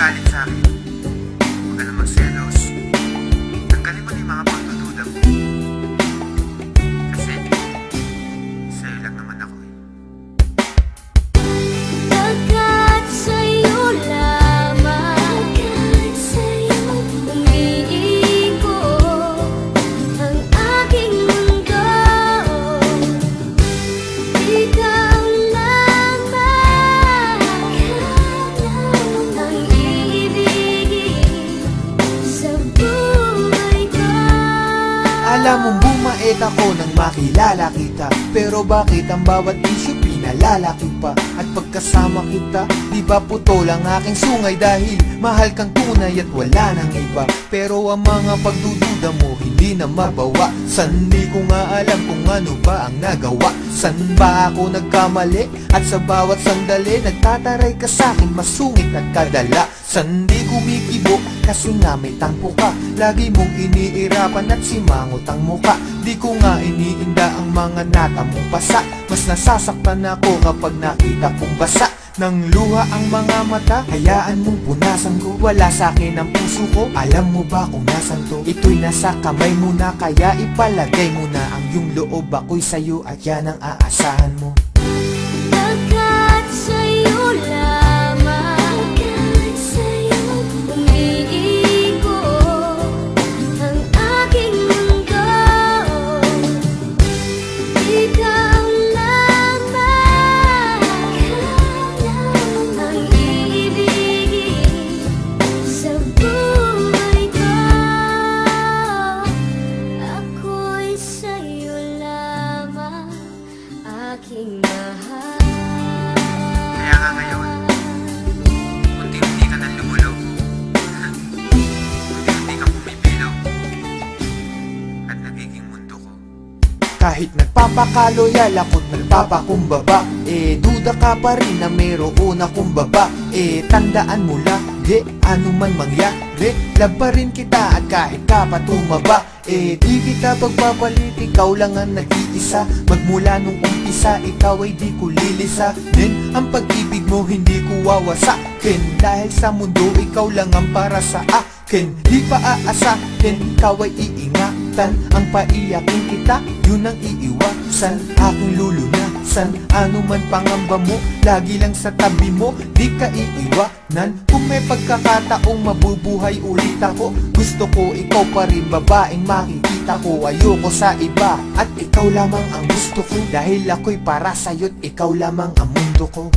magalit sa akin. Huwag ka na magselos. Tanggalin mo na yung mga pagdududa mo. Kasi, sa'yo lang naman ako eh. Agad sa'yo lamang, agad sa'yo umiikot ang aking mundo. Ikaw lamang ang iibigin sa buhay ko. Alam mong bumait ako nang makilala kita, pero bakit ang bawat isyu pinalalaki pa? At pagkasama kita, di ba putol ang aking sungay? Dahil mahal kang tunay at wala nang iba. Pero ang mga pagdududa mo hindi na mabawa. San di ko nga alam kung ano ba ang nagawa. San ba ako nagkamali? At sa bawat sandali nagtataray ka sa'kin, masungit at kadala. San di kumikibo kasi nga may tampo ka. Lagi mong iniirapan at simangot ang muka. Di ko nga iniinda ang mga nata mong pasa. Mas nasasaktan ako kapag nakita kong basa ng luha ang mga mata. Hayaan mong punasan ko, wala sa'kin ang puso ko. Alam mo ba kung nasan to? Ito'y nasa kamay mo na, kaya ipalagay mo na ang iyong loob. Ako'y sa'yo at yan ang aasahan mo. Agad sa'yo lamang, agad sa'yo umiikot ang aking mundo. Ikaw lamang ang iibigin sa buhay ko. Ako'y sa'yo lamang, aking mahal. Kaya nga ngayon, unti-unti ka nang lumulog. Unti-unti ka pumipilaw. At nagiging mundo ko. Kahit nagpapakaloyal ako't nagpapakumbaba, duda ka pa rin na mayroon akong baba. Tandaan mo lagi, ano man mangyari, love pa rin kita at kahit ka pa tumaba. Di kita pagpapalit, ikaw lang ang nag-iisa. Magmula nung umpisa, ikaw ay di ko lilisanin. Ang pag-ibig mo hindi ko wawasakin, dahil sa mundo ikaw lang ang para sa akin. Di pa aasahin, ikaw ay iingatan. Ang paiyakin kita, yun ang iiwasan. Aking lulunasan, ano man pangamba mo, lagi lang sa tabi mo, di ka iiwanan. Kung may pagkakataong mabubuhay ulit ako, gusto ko ikaw pa rin, babaeng makikita ko. Ayoko sa iba, at ikaw lamang ang gusto ko, dahil ako'y para sa'yo't ikaw lamang ang mundo ko.